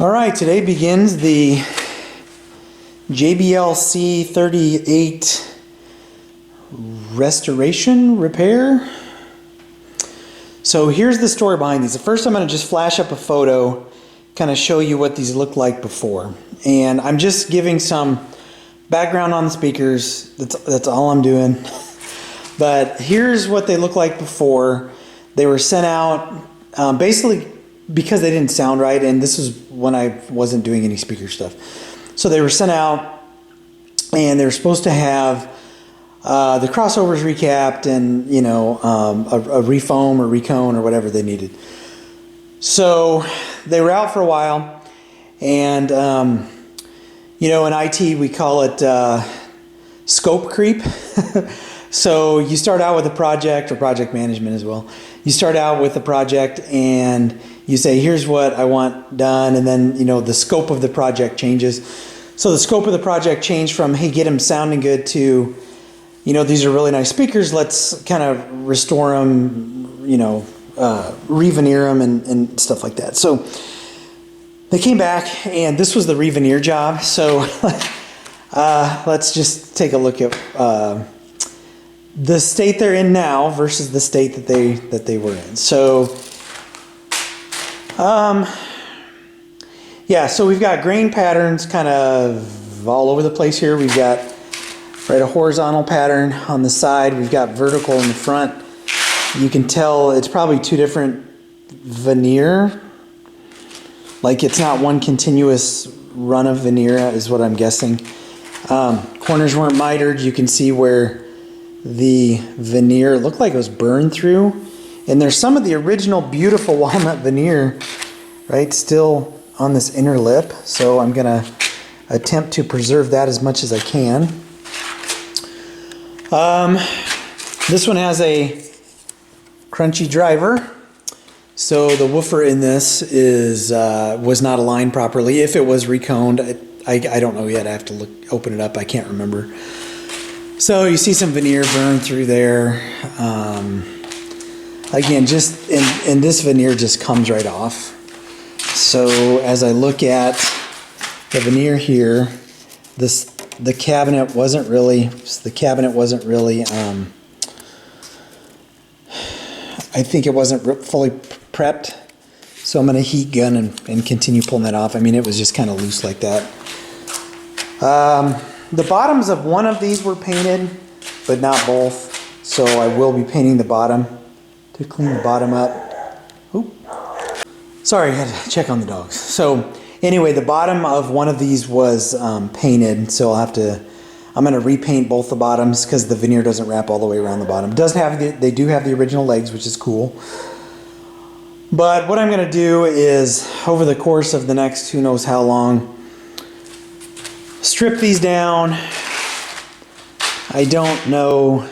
All right, today begins the JBL C38 repair. So here's the story behind these. First, I'm going to just flash up a photo, kind of show you what these look like before. And I'm just giving some background on the speakers. That's all I'm doing. But here's what they look like before. They were sent out basically because they didn't sound right, and this was when I wasn't doing any speaker stuff. So they were sent out, and they were supposed to have the crossovers recapped and, you know, a refoam or recone or whatever they needed. So they were out for a while, and you know, in IT we call it scope creep. So you start out with a project, or project management as well. You start out with a project and you say, here's what I want done, and then, you know, the scope of the project changes. So the scope of the project changed from, hey, get them sounding good, to, you know, these are really nice speakers, let's kind of restore them, you know, re-veneer them and stuff like that. So they came back, and this was the re-veneer job. So let's just take a look at the state they're in now versus the state that they were in. So yeah, so we've got grain patterns kind of all over the place here. We've got a horizontal pattern on the side. We've got vertical in the front. You can tell it's probably two different veneer. Like, it's not one continuous run of veneer is what I'm guessing. Corners weren't mitered. You can see where the veneer looked like it was burned through. And there's some of the original beautiful walnut veneer, right, still on this inner lip. So I'm going to attempt to preserve that as much as I can. This one has a crunchy driver. So the woofer in this was not aligned properly. If it was reconed, I don't know yet. I have to open it up. I can't remember. So you see some veneer burned through there. Again, just and this veneer just comes right off. So as I look at the veneer here, the cabinet wasn't really I think it wasn't fully prepped. So I'm going to heat gun and continue pulling that off. I mean, it was just kind of loose like that. The bottoms of one of these were painted, but not both. So I will be painting the bottom to clean the bottom up. Oop. Sorry, I had to check on the dogs. So anyway, the bottom of one of these was painted, so I'm going to repaint both the bottoms because the veneer doesn't wrap all the way around the bottom. They do have the original legs, which is cool. But what I'm going to do is, over the course of the next who knows how long, strip these down. I don't know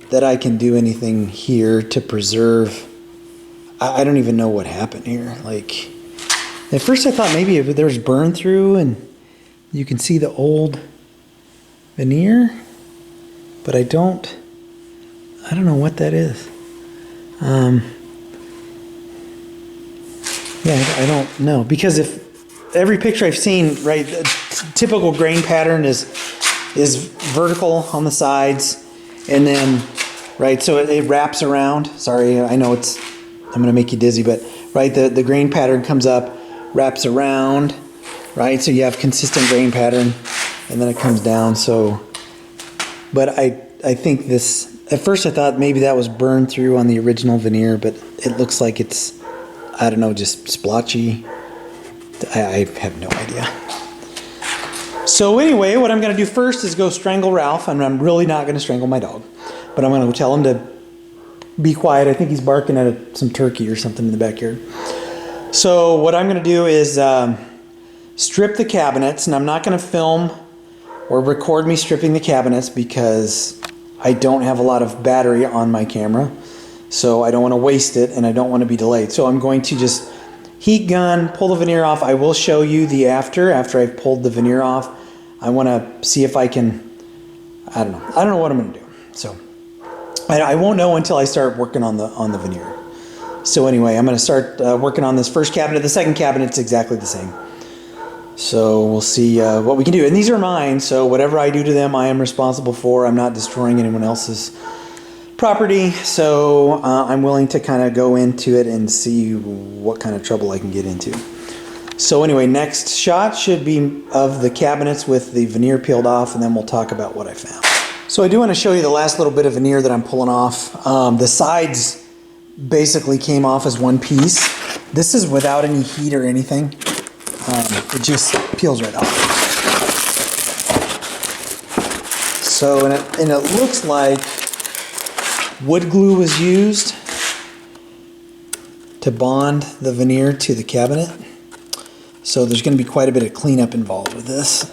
that I can do anything here to preserve. I don't even know what happened here. Like, at first I thought maybe if there was burn through and you can see the old veneer, but I don't know what that is. Yeah, I don't know, because if every picture I've seen, right, the typical grain pattern is vertical on the sides, and then, right, so it wraps around. Sorry, I know I'm going to make you dizzy, but, right, the grain pattern comes up, wraps around, right, so you have consistent grain pattern, and then it comes down. So, but I think this, at first I thought maybe that was burned through on the original veneer, but it looks like it's, I don't know, just splotchy. I have no idea. So anyway, what I'm going to do first is go strangle Ralph, and I'm really not going to strangle my dog, but I'm going to tell him to be quiet. I think he's barking at some turkey or something in the backyard. So what I'm going to do is strip the cabinets, and I'm not going to film or record me stripping the cabinets because I don't have a lot of battery on my camera, so I don't want to waste it, and I don't want to be delayed. So I'm going to just heat gun, pull the veneer off. I will show you the after I've pulled the veneer off. I want to see if I can, I don't know what I'm going to do. So I won't know until I start working on the veneer. So anyway, I'm going to start working on this first cabinet. The second cabinet's exactly the same. So we'll see what we can do. And these are mine, so whatever I do to them, I am responsible for. I'm not destroying anyone else's property. So I'm willing to kind of go into it and see what kind of trouble I can get into. So anyway, next shot should be of the cabinets with the veneer peeled off, and then we'll talk about what I found. So I do want to show you the last little bit of veneer that I'm pulling off. The sides basically came off as one piece. This is without any heat or anything. It just peels right off. So, and it looks like wood glue was used to bond the veneer to the cabinet. So there's going to be quite a bit of cleanup involved with this.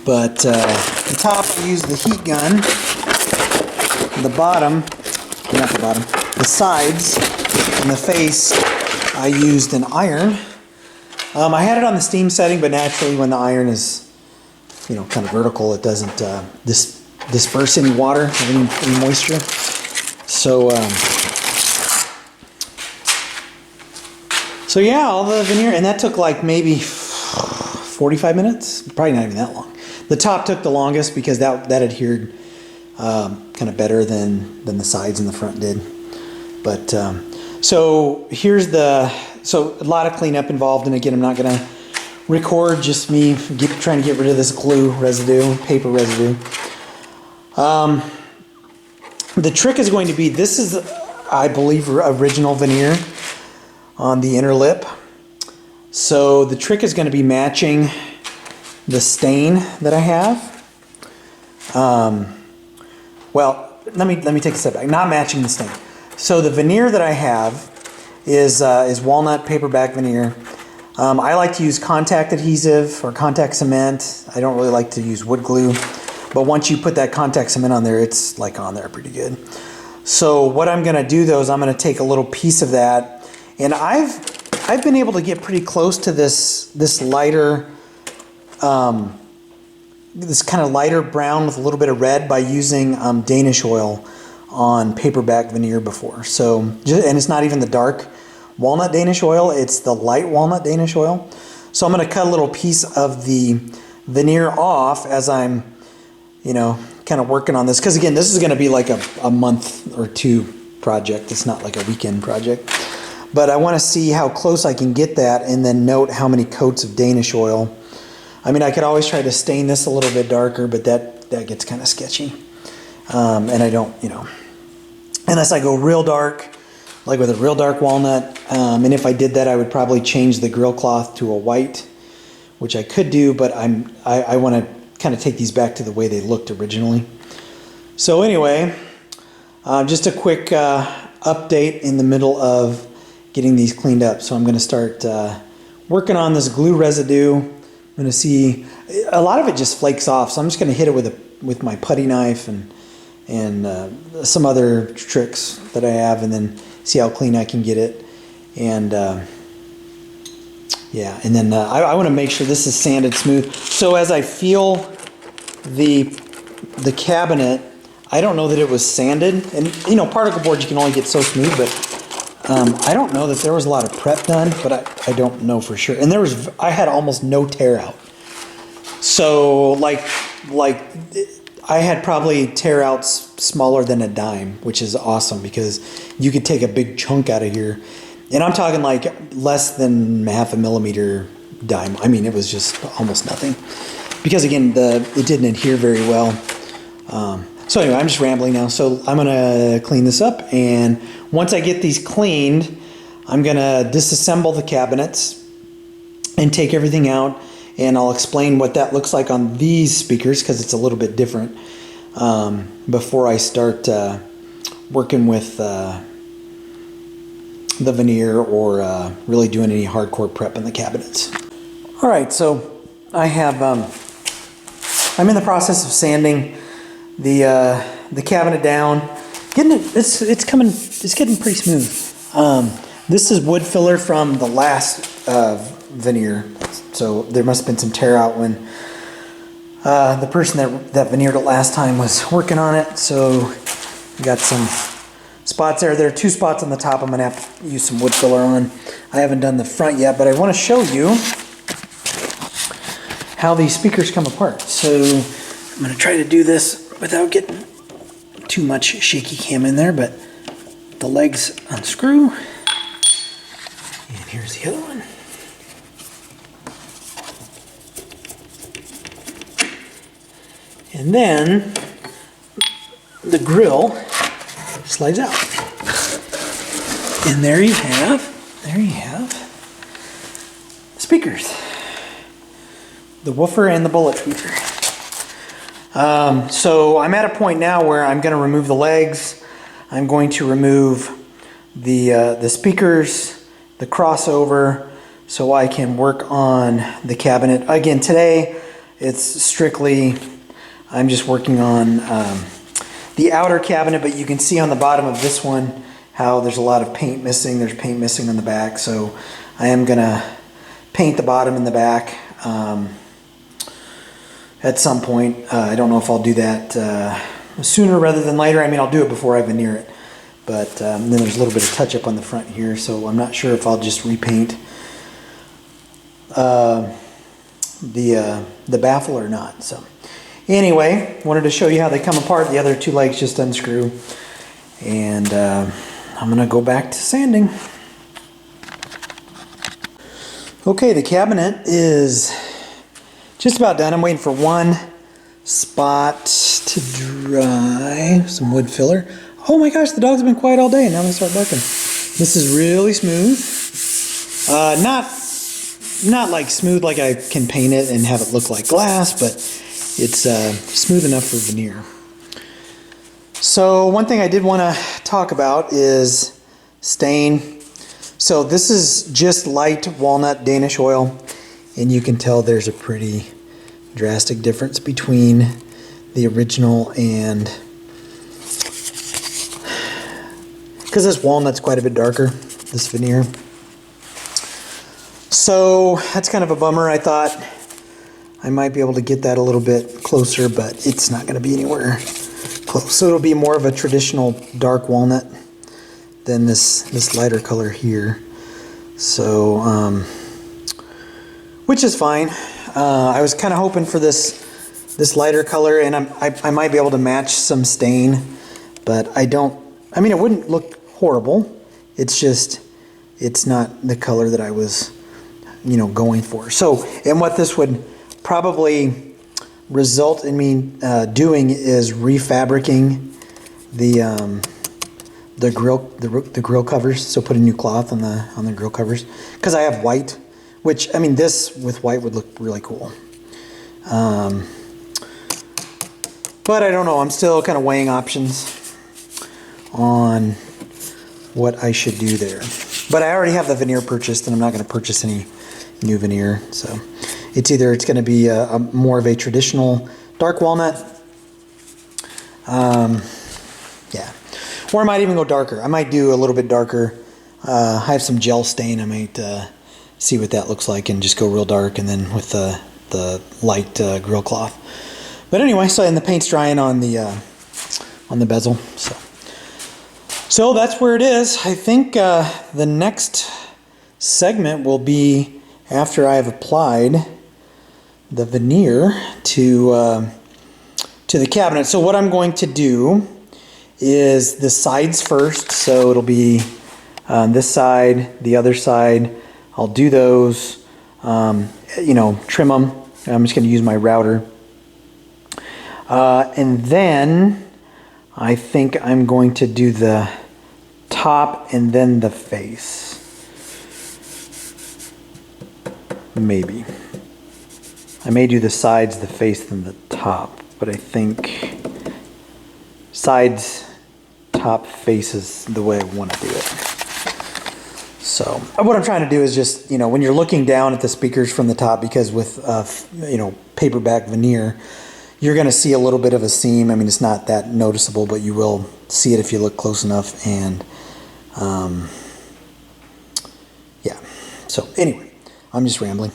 But the top, I used the heat gun. The bottom, not the bottom, the sides and the face, I used an iron. I had it on the steam setting, but naturally when the iron is, you know, kind of vertical, it doesn't disperse any water, any moisture. So, so yeah, all the veneer, and that took like maybe 45 minutes, probably not even that long. The top took the longest because that adhered kind of better than the sides and the front did. But so here's so a lot of cleanup involved, and again, I'm not gonna record just me trying to get rid of this glue residue, paper residue. The trick is going to be, this is, I believe, original veneer on the inner lip. So the trick is going to be matching the stain that I have. Well, let me take a step back. Not matching the stain. So the veneer that I have is walnut paperback veneer. I like to use contact adhesive or contact cement. I don't really like to use wood glue. But once you put that contact cement on there, it's like on there pretty good. So what I'm going to do though is I'm going to take a little piece of that. And I've been able to get pretty close to this lighter, this kind of lighter brown with a little bit of red by using Danish oil on paperback veneer before. So, and it's not even the dark walnut Danish oil, it's the light walnut Danish oil. So I'm going to cut a little piece of the veneer off as I'm, you know, kind of working on this. Because again, this is going to be like a month or two project. It's not like a weekend project. But I want to see how close I can get that and then note how many coats of Danish oil. I mean, I could always try to stain this a little bit darker, but that gets kind of sketchy. And I don't, you know, unless I go real dark, like with a real dark walnut. And if I did that, I would probably change the grill cloth to a white, which I could do, but I want to kind of take these back to the way they looked originally. So anyway, just a quick update in the middle of getting these cleaned up. So I'm going to start working on this glue residue. I'm going to see, a lot of it just flakes off, so I'm just going to hit it with my putty knife and some other tricks that I have, and then see how clean I can get it. And yeah, and then I want to make sure this is sanded smooth. So as I feel the cabinet, I don't know that it was sanded, and you know, particle board you can only get so smooth, but I don't know that there was a lot of prep done, but I don't know for sure. And I had almost no tear out. So like I had probably tear outs smaller than a dime, which is awesome because you could take a big chunk out of here. And I'm talking like less than ½ millimeter dime. I mean, it was just almost nothing. Because again, it didn't adhere very well. So anyway, I'm just rambling now. So I'm gonna clean this up, and once I get these cleaned, I'm gonna disassemble the cabinets and take everything out, and I'll explain what that looks like on these speakers because it's a little bit different before I start working with the veneer or really doing any hardcore prep in the cabinets. All right, so I have I'm in the process of sanding the cabinet down, getting it. It's getting pretty smooth. This is wood filler from the last veneer, so there must have been some tear out when the person that veneered it last time was working on it. So we got some spots there. There are 2 spots on the top I'm gonna have to use some wood filler on. I haven't done the front yet, but I want to show you how these speakers come apart. So I'm gonna try to do this without getting too much shaky cam in there, but the legs unscrew. And here's the other one. And then the grill slides out. And there you have speakers. The woofer and the bullet speaker. So I'm at a point now where I'm going to remove the legs. I'm going to remove the speakers, the crossover, so I can work on the cabinet. Again, today it's strictly, I'm just working on the outer cabinet, but you can see on the bottom of this one how there's a lot of paint missing. There's paint missing on the back, so I am going to paint the bottom and the back at some point. I don't know if I'll do that sooner rather than later. I mean, I'll do it before I veneer it. But then there's a little bit of touch up on the front here, so I'm not sure if I'll just repaint the baffle or not. So anyway, wanted to show you how they come apart. The other 2 legs just unscrew. And I'm going to go back to sanding. Okay, the cabinet is just about done. I'm waiting for one spot to dry. Some wood filler. Oh my gosh, the dogs have been quiet all day and now they start barking. This is really smooth. Not like smooth like I can paint it and have it look like glass, but it's smooth enough for veneer. So one thing I did want to talk about is stain. So this is just light walnut Danish oil, and you can tell there's a pretty drastic difference between the original and, because this walnut's quite a bit darker, this veneer. So that's kind of a bummer. I thought I might be able to get that a little bit closer, but it's not going to be anywhere close. So it'll be more of a traditional dark walnut than this lighter color here. So, which is fine. I was kind of hoping for this lighter color, and I might be able to match some stain, but I don't. I mean, it wouldn't look horrible. It's just, it's not the color that I was, going for. So, and what this would probably result in me doing is refabricating the grill covers. So put a new cloth on the grill covers, because I have white, which, I mean, this with white would look really cool. But I don't know. I'm still kind of weighing options on what I should do there. But I already have the veneer purchased, and I'm not going to purchase any new veneer. So it's either it's going to be a more of a traditional dark walnut, yeah, or I might even go darker. I might do a little bit darker. I have some gel stain. I might see what that looks like and just go real dark, and then with the light grill cloth. But anyway, so, and the paint's drying on the bezel. So that's where it is. I think the next segment will be after I have applied the veneer to the cabinet. So what I'm going to do is the sides first. So it'll be this side, the other side. I'll do those, trim them. I'm just going to use my router. And then I think I'm going to do the top and then the face. Maybe. I may do the sides, the face, then the top. But I think sides, top, face is the way I want to do it. So what I'm trying to do is just, when you're looking down at the speakers from the top, because with, paperback veneer, you're going to see a little bit of a seam. I mean, it's not that noticeable, but you will see it if you look close enough. And yeah. So anyway, I'm just rambling.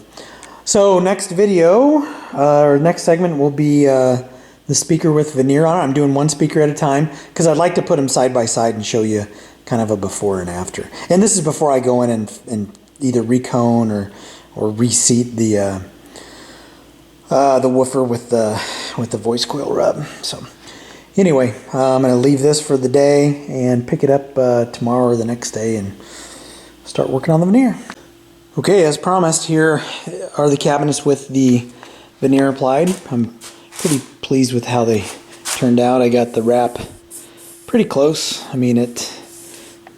So next video, or next segment will be the the speaker with veneer on it. I'm doing one speaker at a time because I'd like to put them side by side and show you kind of a before and after. And this is before I go in and either recone or reseat the woofer with the voice coil rub. So anyway, I'm going to leave this for the day and pick it up tomorrow or the next day and start working on the veneer. Okay, as promised, here are the cabinets with the veneer applied. I'm pretty pleased with how they turned out. I got the wrap pretty close. I mean,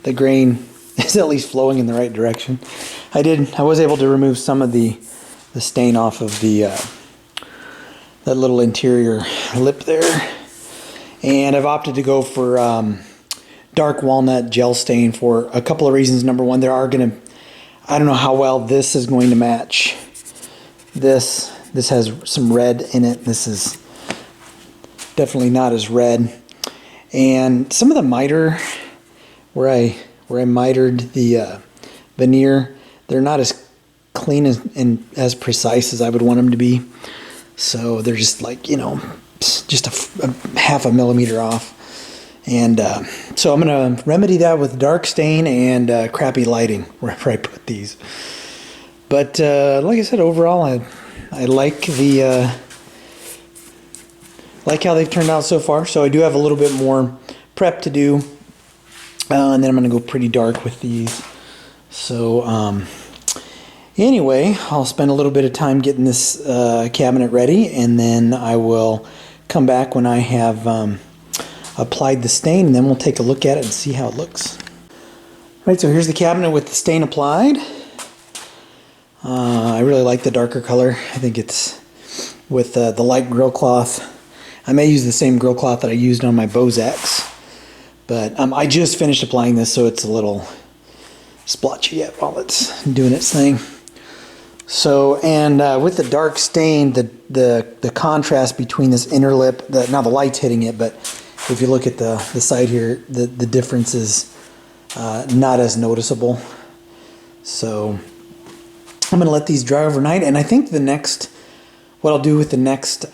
the grain is at least flowing in the right direction. I was able to remove some of the stain off of that little interior lip there. And I've opted to go for dark walnut gel stain for a couple of reasons. Number one, I don't know how well this is going to match this. This has some red in it. This is definitely not as red. And some of the miter, where I mitered the veneer, they're not as clean and as precise as I would want them to be. So they're just like, just a half a millimeter off. And so I'm going to remedy that with dark stain and crappy lighting wherever I put these. But like I said, overall, I like like how they've turned out so far. So I do have a little bit more prep to do, and then I'm going to go pretty dark with these. So anyway, I'll spend a little bit of time getting this cabinet ready, and then I will come back when I have applied the stain, and then we'll take a look at it and see how it looks. Right, so here's the cabinet with the stain applied. I really like the darker color. I think it's with the light grill cloth. I may use the same grill cloth that I used on my Bose, but I just finished applying this, so it's a little splotchy yet while it's doing its thing. So, and with the dark stain, the contrast between this inner lip, now the light's hitting it, but if you look at the side here, the difference is not as noticeable. So I'm going to let these dry overnight, and I think what I'll do with the next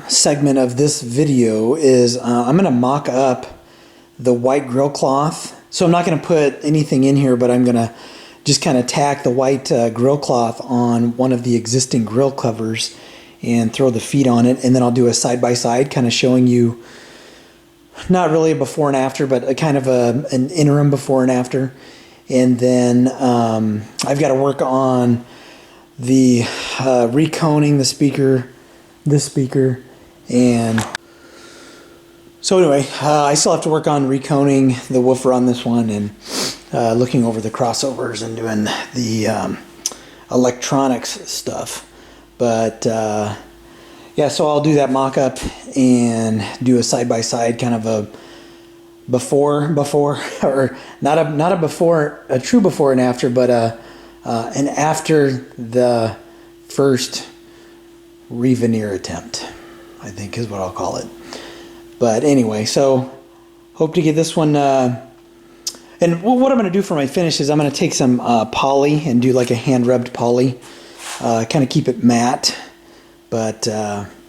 segment of this video is I'm going to mock up the white grill cloth. So I'm not going to put anything in here, but I'm going to just kind of tack the white grill cloth on one of the existing grill covers and throw the feet on it, and then I'll do a side-by-side kind of showing you not really a before and after, but a kind of an interim before and after. And then I've got to work on the reconing this speaker, and so anyway, I still have to work on reconing the woofer on this one, and looking over the crossovers and doing the electronics stuff. But yeah, so I'll do that mock-up and do a side-by-side kind of a before, or not a before, a true before and after, but an after the first Re-Veneer attempt, I think is what I'll call it. But anyway, so hope to get this one. And what I'm going to do for my finish is I'm going to take some poly and do like a hand-rubbed poly, kind of keep it matte. But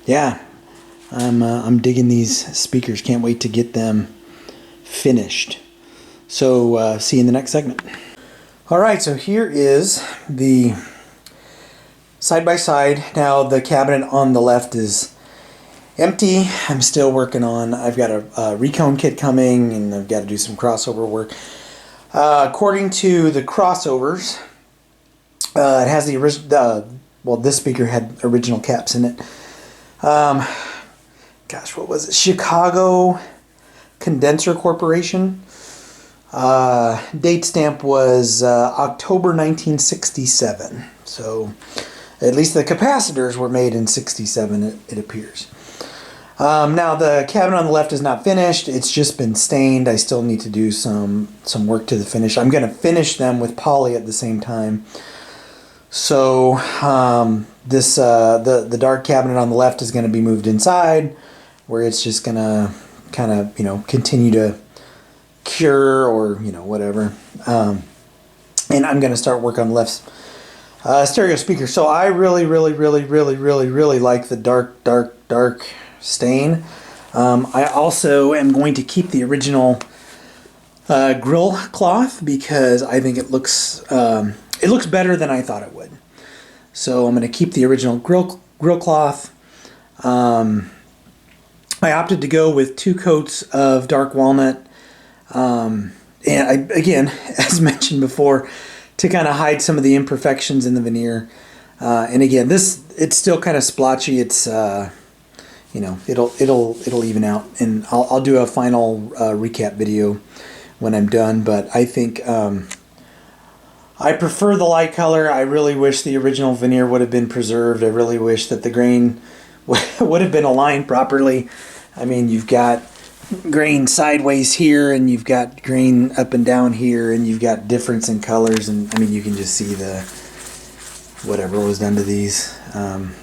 yeah, I'm digging these speakers. Can't wait to get them finished. So see you in the next segment. All right, so here is the side-by-side. Now the cabinet on the left is empty. I'm still working on, I've got a recone kit coming, and I've got to do some crossover work. According to the crossovers, it has the original, well, this speaker had original caps in it. Gosh, what was it? Chicago Condenser Corporation. Date stamp was October 1967. So at least the capacitors were made in 67, it appears. Now the cabinet on the left is not finished. It's just been stained. I still need to do some work to the finish. I'm going to finish them with poly at the same time. So this the dark cabinet on the left is going to be moved inside, where it's just going to kind of continue to cure or whatever. And I'm going to start work on the left Stereo speaker. So I really like the dark stain. I also am going to keep the original grill cloth because I think it looks better than I thought it would. So I'm going to keep the original grill cloth. I opted to go with 2 coats of dark walnut. And again, as mentioned before, to kind of hide some of the imperfections in the veneer. And again, it's still kind of splotchy. It's you know, it'll even out, and I'll do a final recap video when I'm done. But I think I prefer the light color. I really wish the original veneer would have been preserved. I really wish that the grain would have been aligned properly. I mean, you've got grain sideways here, and you've got grain up and down here, and you've got difference in colors, and I mean, you can just see the whatever was done to these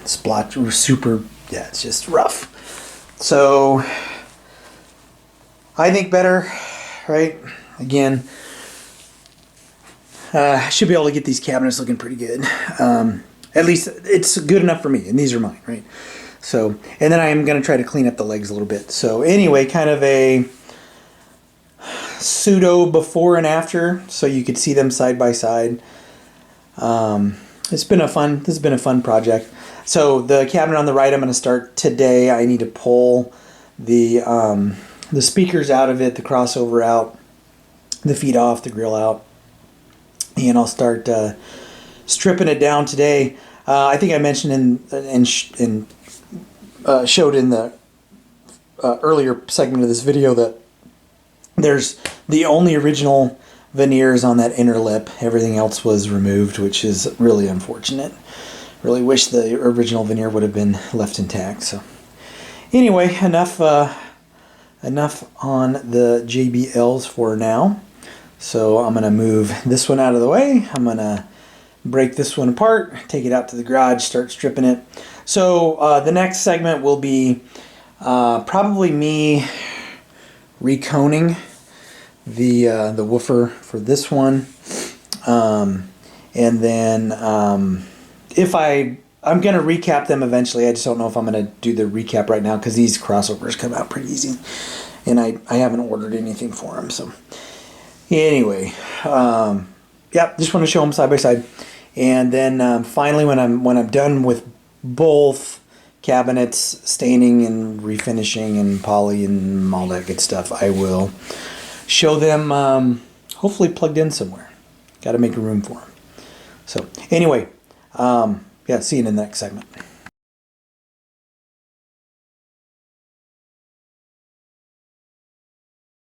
splotch. Super, yeah, it's just rough. So I think better, right? Again, I should be able to get these cabinets looking pretty good. At least it's good enough for me, and these are mine, right? So, and then I am going to try to clean up the legs a little bit. So anyway, kind of a pseudo before and after, so you could see them side by side. This has been a fun project. So the cabinet on the right, I'm going to start today. I need to pull the speakers out of it, the crossover out, the feet off, the grill out, and I'll start stripping it down today. I think I mentioned showed in the earlier segment of this video that there's the only original veneers on that inner lip. Everything else was removed, which is really unfortunate. Really wish the original veneer would have been left intact. So anyway, enough on the JBLs for now. So I'm going to move this one out of the way. I'm going to break this one apart, take it out to the garage, start stripping it. So the next segment will be probably me reconing the woofer for this one, and then if I'm going to recap them eventually. I just don't know if I'm going to do the recap right now because these crossovers come out pretty easy, and I haven't ordered anything for them. So anyway, yeah, just want to show them side by side, and then finally when I'm done with both cabinets, staining and refinishing and poly and all that good stuff, I will show them hopefully plugged in somewhere. Got to make a room for them. So anyway, yeah, see you in the next segment.